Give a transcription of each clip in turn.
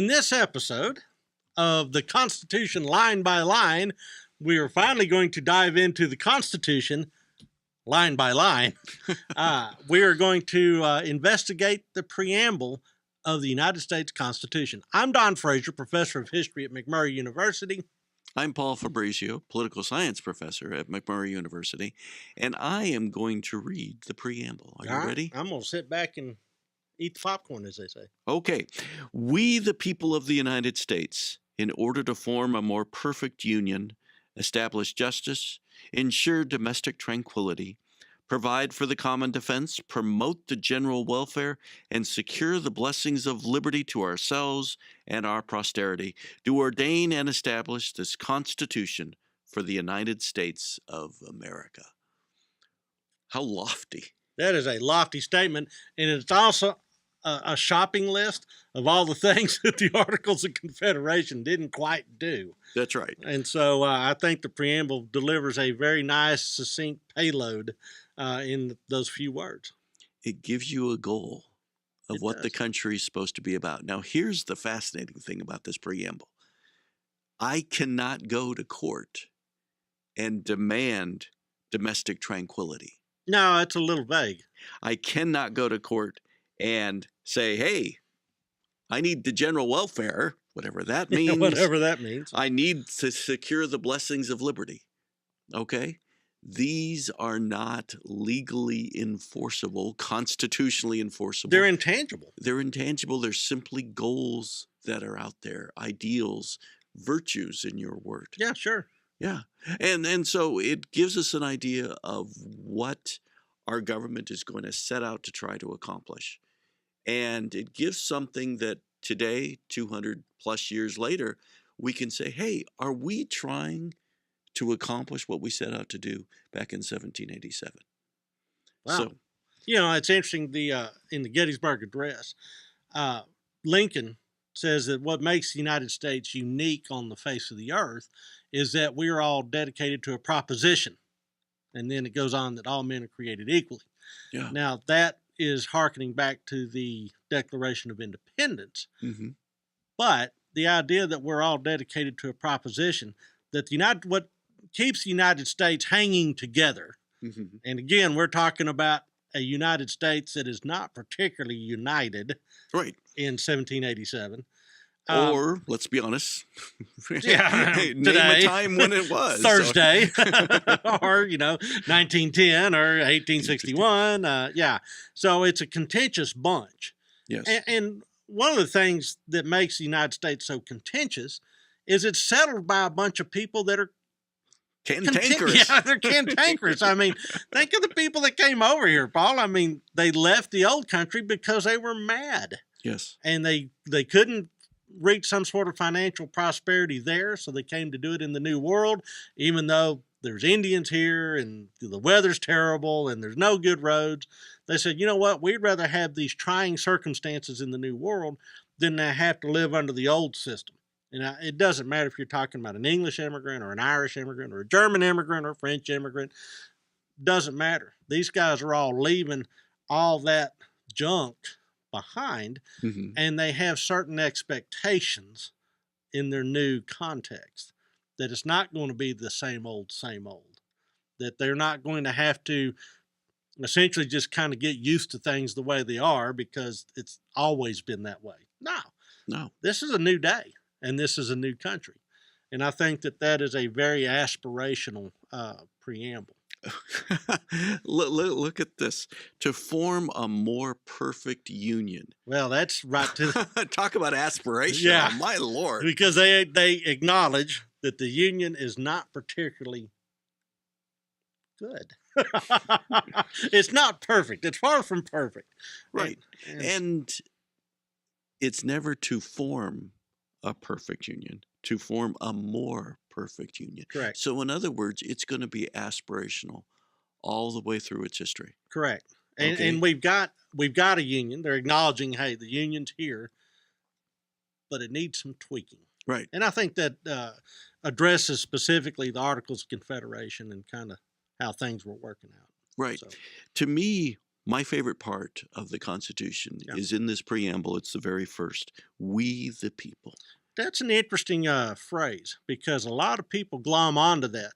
In this episode of the Constitution line by line, we are finally going to dive into the Constitution line by line. We are going to investigate the preamble of the United States Constitution. I'm Don Frazier, professor of history at McMurray University. I'm Paul Fabrizio, political science professor at McMurray University, and I am going to read the preamble. Are you ready? I'm going to sit back and eat the popcorn, as they say. Okay. We, the people of the United States, in order to form a more perfect union, establish justice, ensure domestic tranquility, provide for the common defense, promote the general welfare, and secure the blessings of liberty to ourselves and our posterity, do ordain and establish this Constitution for the United States of America. How lofty. That is a lofty statement, and it's also a shopping list of all the things that the Articles of Confederation didn't quite do. That's right. And so I think the preamble delivers a very nice, succinct payload in those few words. It gives you a goal of what the country is supposed to be about. Now, here's the fascinating thing about this preamble. I cannot go to court and demand domestic tranquility. No, it's a little vague. I cannot go to court and say, hey, I need the general welfare, whatever that means. Whatever that means. I need to secure the blessings of liberty. Okay? These are not legally enforceable, constitutionally enforceable. They're intangible. They're intangible. They're simply goals that are out there, ideals, virtues in your word. Yeah, sure. Yeah. And so it gives us an idea of what our government is going to set out to try to accomplish. And it gives something that today, 200 plus years later, we can say, hey, are we trying to accomplish what we set out to do back in 1787? Wow. So, it's interesting, in the Gettysburg Address, Lincoln says that what makes the United States unique on the face of the earth is that we are all dedicated to a proposition. And then it goes on that all men are created equally. yeah. Now, that is hearkening back to the Declaration of Independence. Mm-hmm. But the idea that we're all dedicated to a proposition, that what keeps the United States hanging together, Mm-hmm. and again, we're talking about a United States that is not particularly united Right. in 1787. Or, let's be honest, name a time when it was. Thursday, or, 1910 or 1861. So it's a contentious bunch. Yes. And one of the things that makes the United States so contentious is it's settled by a bunch of people that are cantankerous. Yeah, they're cantankerous. I mean, think of the people that came over here, Paul. I mean, they left the old country because they were mad. Yes. And they couldn't reach some sort of financial prosperity there, so they came to do it in the New World, even though there's Indians here and the weather's terrible and there's no good roads. They said, you know what, we'd rather have these trying circumstances in the New World than to have to live under the old system. And it doesn't matter if you're talking about an English immigrant or an Irish immigrant or a German immigrant or a French immigrant. Doesn't matter. These guys are all leaving all that junk behind, Mm-hmm. and they have certain expectations in their new context that it's not going to be the same old, that they're not going to have to essentially just kind of get used to things the way they are because it's always been that way. No, this is a new day, and this is a new country. And I think that is a very aspirational preamble. Look at this. To form a more perfect union. Well, that's right to talk about aspiration. Yeah. Oh, my Lord. Because they acknowledge that the union is not particularly good. It's not perfect. It's far from perfect. Right. And it's never to form a perfect union, to form a more perfect union. Correct. So in other words, it's going to be aspirational all the way through its history. Correct. And Okay. and we've got a union. They're acknowledging, hey, the union's here, but it needs some tweaking. Right. And I think that addresses specifically the Articles of Confederation and kind of how things were working out. Right. So, To me, My favorite part of the Constitution Yeah. is in this preamble. It's the very first. We the people. That's an interesting phrase because a lot of people glom onto that.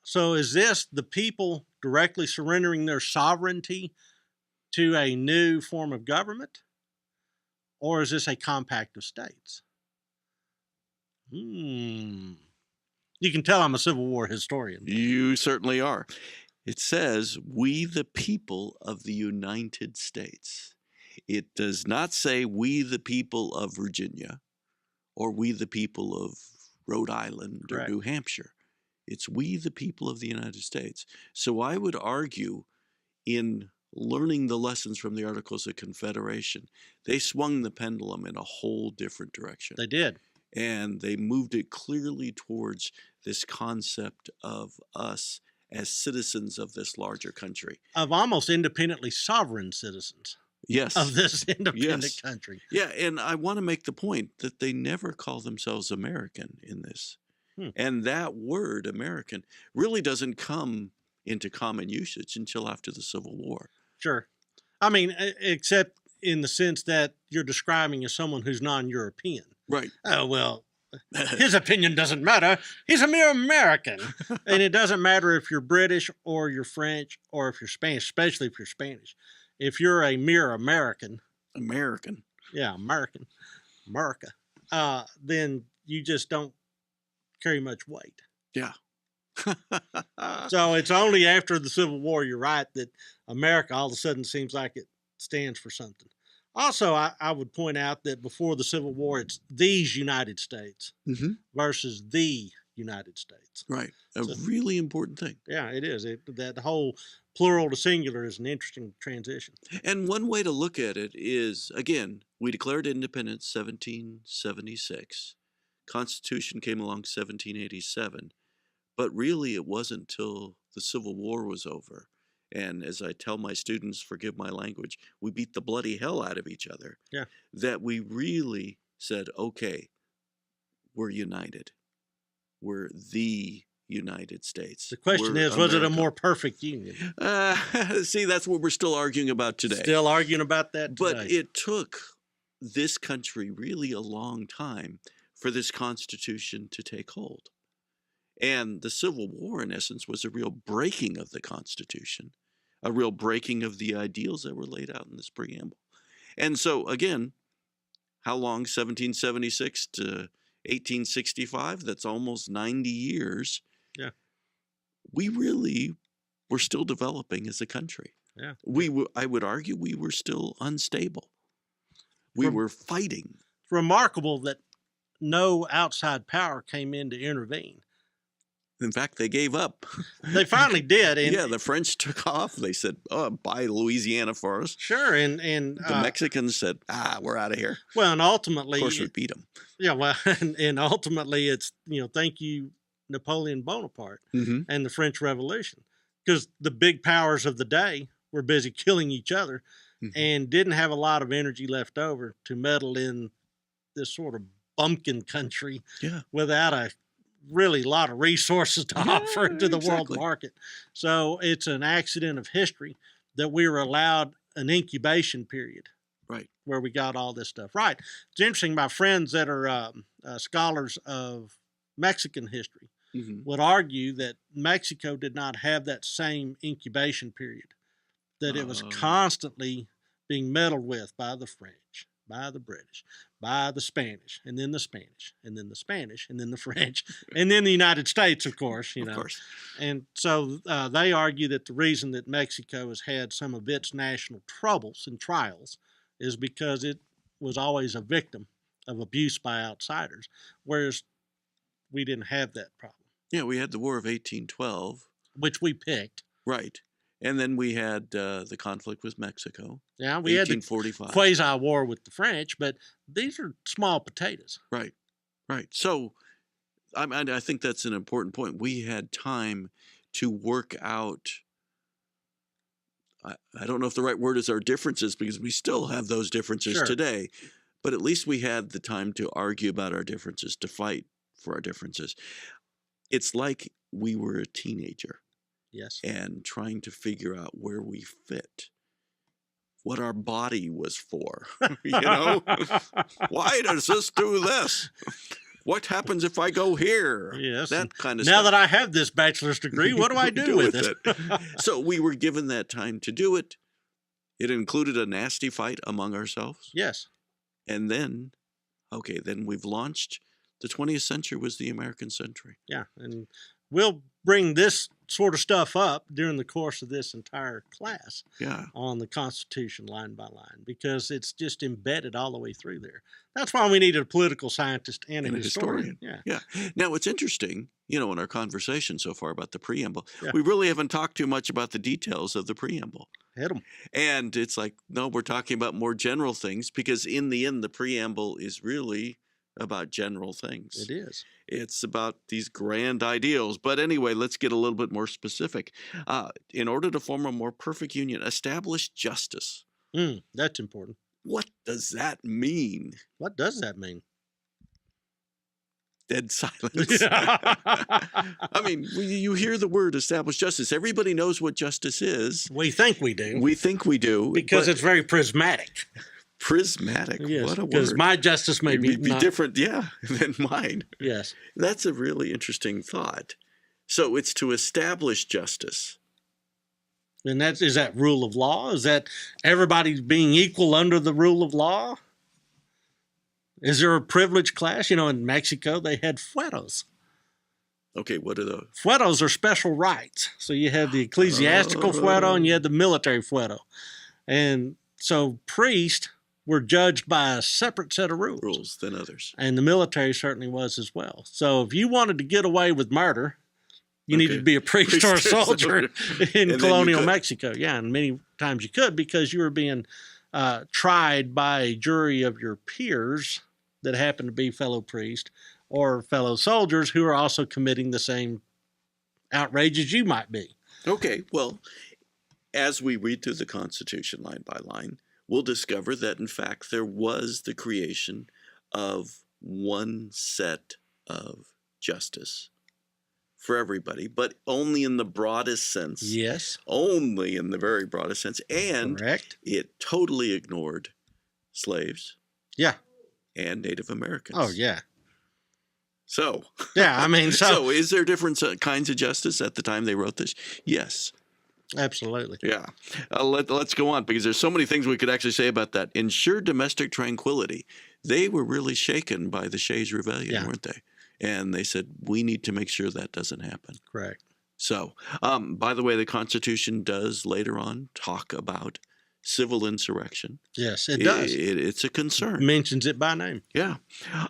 So is this the people directly surrendering their sovereignty to a new form of government? Or is this a compact of states? You can tell I'm a Civil War historian. You certainly are. It says, we the people of the United States. It does not say we the people of Virginia or we the people of Rhode Island Correct. or New Hampshire. It's we the people of the United States. So I would argue in learning the lessons from the Articles of Confederation, they swung the pendulum in a whole different direction. They did. And they moved it clearly towards this concept of us as citizens of this larger country. Of almost independently sovereign citizens Yes. of this independent Yes. country. Yeah, and I want to make the point that they never call themselves American in this. And that word, American, really doesn't come into common usage until after the Civil War. Sure. I mean, except in the sense that you're describing as someone who's non-European. Right. Oh, well, his opinion doesn't matter. He's a mere American. And it doesn't matter if you're British or you're French or if you're Spanish, especially if you're Spanish. If you're a mere American. Yeah, America, then you just don't carry much weight. Yeah. So it's only after the Civil War, you're right, that America all of a sudden seems like it stands for something. Also, I would point out that before the Civil War, it's these United States versus the United States. Right. A really important thing. Yeah, it is. That whole plural to singular is an interesting transition. And one way to look at it is, again, we declared independence 1776. Constitution came along 1787. But really, it wasn't until the Civil War was over. And as I tell my students, forgive my language, we beat the bloody hell out of each other. Yeah. That we really said, okay, we're united. We're the United States. The question is, was it a more perfect union? See, that's what we're still arguing about today. Still arguing about that today. But it took this country really a long time for this Constitution to take hold. And the Civil War, in essence, was a real breaking of the Constitution, a real breaking of the ideals that were laid out in this preamble. And so, again, how long? 1776 to 1865? That's almost 90 years. Yeah. We really were still developing as a country. Yeah. I would argue we were still unstable. We were fighting. It's remarkable that no outside power came in to intervene. In fact, they gave up. They finally did. And yeah, the French took off. They said, "Oh, buy Louisiana for us." Sure, and the Mexicans said, we're out of here." Well, and ultimately, of course, we beat them. Yeah, well, and ultimately, it's thank you, Napoleon Bonaparte and the French Revolution, because the big powers of the day were busy killing each other and didn't have a lot of energy left over to meddle in this sort of bumpkin country without a really lot of resources to offer to the world market. So it's an accident of history that we were allowed an incubation period. Right. Where we got all this stuff. Right. It's interesting. My friends that are scholars of Mexican history would argue that Mexico did not have that same incubation period, that it was constantly being meddled with by the French, by the British, by the Spanish, and then the Spanish, and then the Spanish, and then the French, and then the United States, of course. Of course. And so they argue that the reason that Mexico has had some of its national troubles and trials is because it was always a victim of abuse by outsiders, whereas we didn't have that problem. Yeah, we had the War of 1812. Which we picked. Right. And then we had the conflict with Mexico. Yeah, we had the quasi-war with the French, but these are small potatoes. Right, right. So I think that's an important point. We had time to work out, I don't know if the right word is our differences, because we still have those differences today, but at least we had the time to argue about our differences, to fight for our differences. It's like we were a teenager. Yes. And trying to figure out where we fit what our body was for. Why does this do this? What happens if I go here? Yes. That kind of now stuff. that I have this bachelor's degree, what do I do with it? So we were given that time to do it. It included a nasty fight among ourselves. Yes. And then, then we've launched. The 20th century was the American century. Yeah. And we'll bring this sort of stuff up during the course of this entire class on the Constitution line by line, because it's just embedded all the way through there. That's why we need a political scientist and a historian. Yeah. Now, it's interesting, in our conversation so far about the preamble, we really haven't talked too much about the details of the preamble. Hit 'em. And it's like, no, we're talking about more general things, because in the end, the preamble is really about general things. It is. It's about these grand ideals. But anyway, let's get a little bit more specific. In order to form a more perfect union, establish justice. That's important. What does that mean? What does that mean? Dead silence. I mean, you hear the word establish justice. Everybody knows what justice is. We think we do. We think we do. Because it's very prismatic. Prismatic. Yes, what a word. because my justice may be different, than mine. Yes. That's a really interesting thought. So it's to establish justice. And is that rule of law? Is that everybody being equal under the rule of law? Is there a privileged class? In Mexico, they had fueros. Okay, what are those? Fueros are special rights. So you had the ecclesiastical fuero and you had the military fuero. And so priests were judged by a separate set of rules than others. And the military certainly was as well. So if you wanted to get away with murder, you needed to be a priest or a soldier in colonial Mexico. Yeah, and many times you could, because you were being tried by a jury of your peers that happened to be fellow priests or fellow soldiers who are also committing the same outrage as you might be. Okay, well, as we read through the Constitution line by line, we'll discover that, in fact, there was the creation of one set of justice for everybody, but only in the broadest sense. Yes. Only in the very broadest sense. And correct. It totally ignored slaves. Yeah. And Native Americans. Oh, yeah. So. Yeah, I mean, so is there different kinds of justice at the time they wrote this? Yes. Absolutely. Yeah. Let's go on, because there's so many things we could actually say about that. Ensure domestic tranquility. They were really shaken by the Shays' Rebellion, weren't they? And they said, we need to make sure that doesn't happen. Correct. So, by the way, the Constitution does later on talk about civil insurrection. Yes, it does. It's a concern. It mentions it by name. Yeah.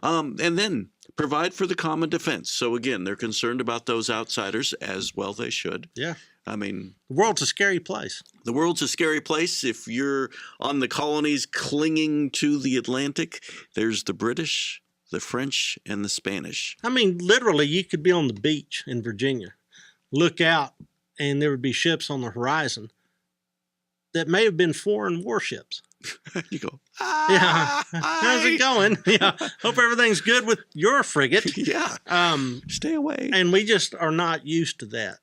And then provide for the common defense. So, again, they're concerned about those outsiders, as well they should. Yeah. I mean, the world's a scary place. The world's a scary place. If you're on the colonies clinging to the Atlantic, there's the British, the French, and the Spanish. I mean, literally, you could be on the beach in Virginia, look out, and there would be ships on the horizon that may have been foreign warships. You go, yeah. How's it going? Yeah. Hope everything's good with your frigate. Yeah. Stay away. And we just are not used to that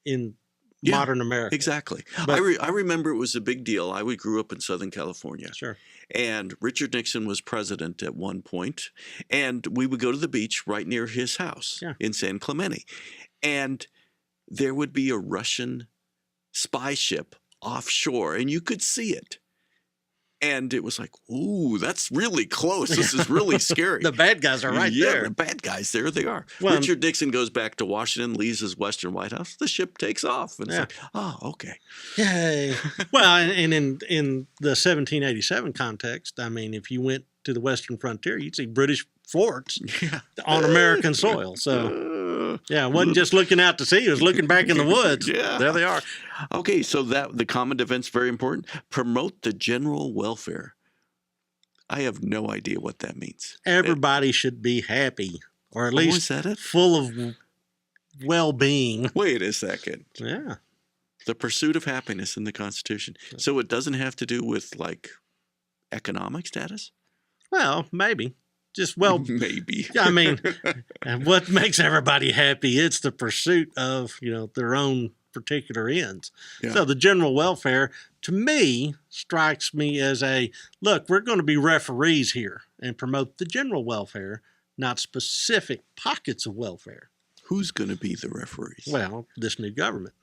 in modern America. Exactly. But, I remember it was a big deal. I grew up in Southern California. Sure. And Richard Nixon was president at one point, and we would go to the beach right near his house in San Clemente. And there would be a Russian spy ship offshore, and you could see it. And it was like, ooh, that's really close. This is really scary. The bad guys are right there. Yeah, the bad guys, there they are. Well, Richard Nixon goes back to Washington, leaves his Western White House. The ship takes off. And it's like, oh, okay. Yay. Well, and in the 1787 context, I mean, if you went to the Western frontier, you'd see British forts on American soil. So, yeah, it wasn't just looking out to sea. It was looking back in the woods. Yeah. There they are. Okay, so that the common defense, very important. Promote the general welfare. I have no idea what that means. Everybody should be happy, or at least full of well-being. Wait a second. Yeah. The pursuit of happiness in the Constitution. So it doesn't have to do with, like, economic status? Well, maybe. Maybe. I mean, what makes everybody happy? It's the pursuit of, their own particular ends. Yeah. So the general welfare, to me, strikes me as a, look, we're going to be referees here and promote the general welfare, not specific pockets of welfare. Who's going to be the referees? Well, this new government.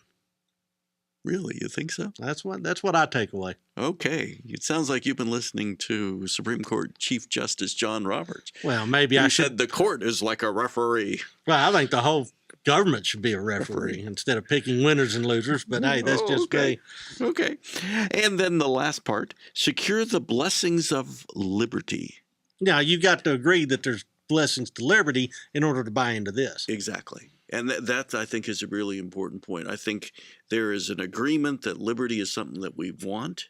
Really? You think so? That's what I take away. Okay. It sounds like you've been listening to Supreme Court Chief Justice John Roberts. Well, maybe I should. Said the court is like a referee. Well, I think the whole government should be a referee instead of picking winners and losers. But hey, that's just me. Okay. And then the last part, secure the blessings of liberty. Now, you've got to agree that there's blessings to liberty in order to buy into this. Exactly. And that, I think, is a really important point. I think there is an agreement that liberty is something that we want.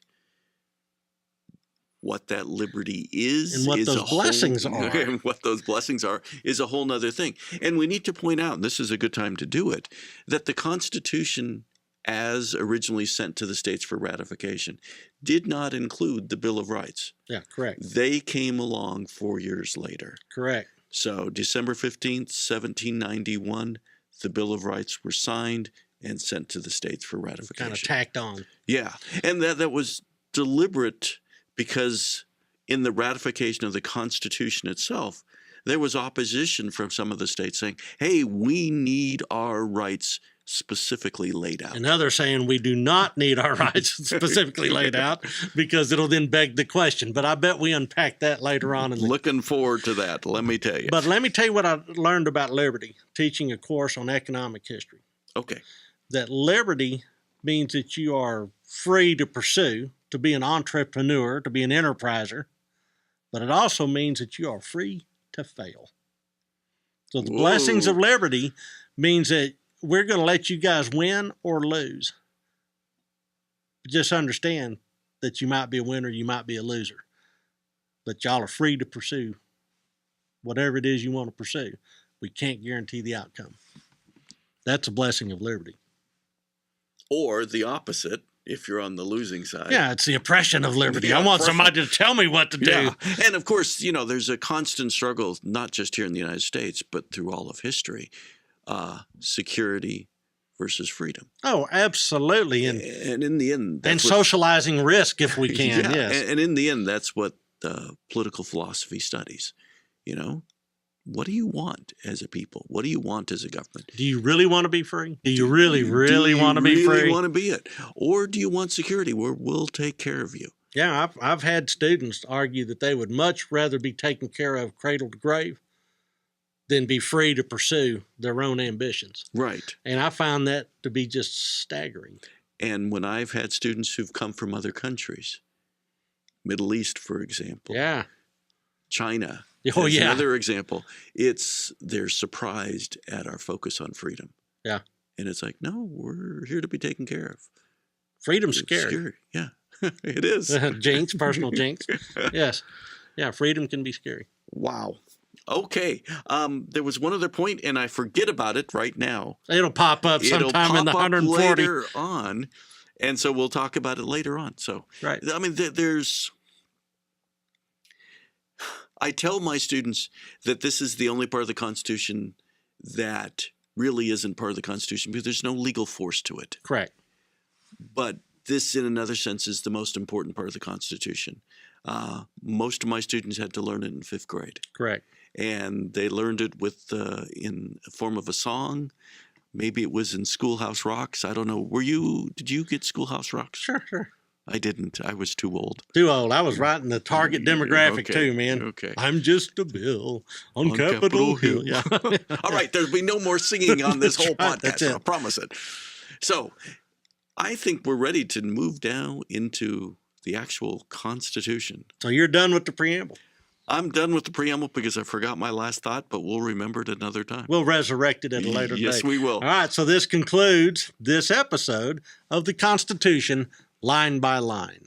What that liberty is, and what those blessings are. And what those blessings are is a whole nother thing. And we need to point out, and this is a good time to do it, that the Constitution, as originally sent to the states for ratification, did not include the Bill of Rights. Yeah, correct. They came along 4 years later. Correct. So December 15th, 1791, the Bill of Rights were signed and sent to the states for ratification. Kind of tacked on. Yeah. And that was deliberate because in the ratification of the Constitution itself, there was opposition from some of the states saying, hey, we need our rights specifically laid out. And others saying we do not need our rights specifically laid out because it'll then beg the question. But I bet we unpack that later on. Looking forward to that, let me tell you. But let me tell you what I learned about liberty, teaching a course on economic history. Okay. That liberty means that you are free to pursue, to be an entrepreneur, to be an enterpriser. But it also means that you are free to fail. So the blessings of liberty means that we're going to let you guys win or lose. Just understand that you might be a winner, you might be a loser. But y'all are free to pursue whatever it is you want to pursue. We can't guarantee the outcome. That's a blessing of liberty. Or the opposite, if you're on the losing side. Yeah, it's the oppression of liberty. I want somebody to tell me what to do. Yeah. And of course, there's a constant struggle, not just here in the United States, but through all of history. Security versus freedom. Oh, absolutely. And in the end, and socializing risk if we can. Yeah, yes. And in the end, that's what political philosophy studies. What do you want as a people? What do you want as a government? Do you really want to be free? Do you really want to be free? Do you really want to be it? Or do you want security where we'll take care of you? Yeah, I've had students argue that they would much rather be taken care of cradle to grave than be free to pursue their own ambitions. Right. And I found that to be just staggering. And when I've had students who've come from other countries, Middle East, for example. Yeah. China. Oh, yeah. Another example. They're surprised at our focus on freedom. Yeah. And it's like, no, we're here to be taken care of. Freedom's scary. Yeah, it is. Jinx, personal jinx. Yes. Yeah, freedom can be scary. Wow. Okay. There was one other point, and I forget about it right now. It'll pop up sometime in the 140. Later on, and so we'll talk about it later on. So, right. I mean, I tell my students that this is the only part of the Constitution that really isn't part of the Constitution because there's no legal force to it. Correct. But this, in another sense, is the most important part of the Constitution. Most of my students had to learn it in 5th grade. Correct. And they learned it in the form of a song. Maybe it was in Schoolhouse Rocks. I don't know. Did you get Schoolhouse Rocks? Sure. I didn't. I was too old. Too old. I was right in the target demographic too, man. Okay. I'm just a bill on Capitol Hill. Yeah. All right. There'll be no more singing on this whole right, podcast. I promise it. So I think we're ready to move down into the actual Constitution. So you're done with the preamble? I'm done with the preamble because I forgot my last thought, but we'll remember it another time. We'll resurrect it at a later date. Yes, we will. All right, so this concludes this episode of the Constitution line by line.